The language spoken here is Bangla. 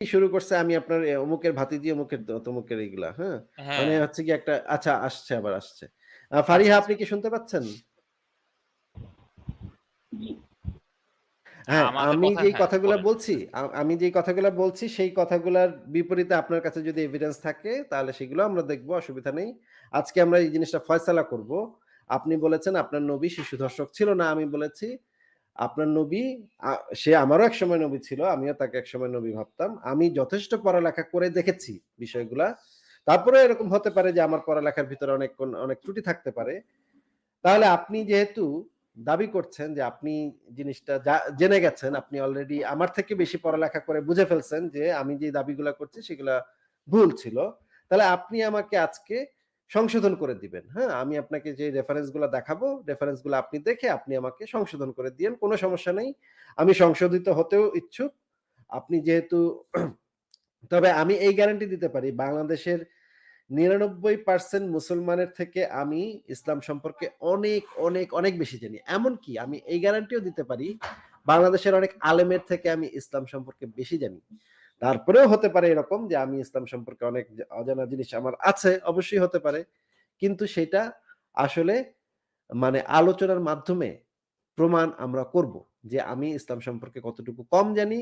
শুরু করছে আমি আপনার অমুকের ভাতিজি, অমুকের তমুকের এগুলা, হ্যাঁ? মানে হ্যাঁ। হচ্ছে গিয়ে একটা আচ্ছা আসছে আবার আসছে। আচ্ছা, ফারিহা আচ্ছা। আপনি কি শুনতে পাচ্ছেন? জি। হ্যাঁ, হ্যাঁ, আমাদের আমি কথা যেই হ্যাঁ, কথাগুলা বলেন। বলছি, আমি যেই কথাগুলা বলছি সেই কথাগুলার বিপরীতে আপনার কাছে যদি এভিডেন্স থাকে তাহলে সেগুলো আমরা দেখব, অসুবিধা নেই। আজকে আমরা এই জিনিসটা ফয়সালা করব। আপনি বলেছেন আপনার নবী শিশু ধর্ষক ছিল না। আমি বলেছি আপনার নবী আ সে আমারও একসময় নবী ছিল। আমিও তাকে একসময় নবী ভাবতাম। আমি যথেষ্ট পড়ালেখা করে দেখেছি বিষয়গুলা। তারপরেও এরকম হতে পারে যে আমার পড়ালেখার ভিতরে অনেক ত্রুটি থাকতে পারে। তাহলে আপনি যেহেতু দাবি করছেন যে আপনি জিনিসটা জেনে গেছেন, আপনি অলরেডি আমার থেকে বেশি পড়ালেখা করে বুঝে ফেলছেন যে আমি যে দাবিগুলা করছি সেগুলা ভুল ছিল। তাহলে আপনি আমাকে আজকে সংশোধন করে দিবেন। হ্যাঁ? আমি আপনাকে যে রেফারেন্স গুলা দেখাবো, রেফারেন্স গুলা আপনি দেখে আপনি আমাকে সংশোধন করে দিয়েন। কোন সমস্যা নেই। আমি সংশোধিত হতেও ইচ্ছুক। আপনি যেহেতু তবে আমি এই গ্যারান্টি দিতে পারি বাংলাদেশের ৯৯% মুসলমানের থেকে আমি ইসলাম সম্পর্কে অনেক বেশি জানি। এমনকি আমি এই গ্যারান্টিও দিতে পারি, বাংলাদেশের অনেক আলেমের থেকে আমি ইসলাম সম্পর্কে বেশি জানি। তারপরেও হতে পারে এরকম যে আমি ইসলাম সম্পর্কে অনেক অজানা জিনিস আমার আছে, অবশ্যই হতে পারে। কিন্তু সেটা আসলে মানে আলোচনার মাধ্যমে প্রমাণ আমরা করব যে আমি ইসলাম সম্পর্কে কতটুকু কম জানি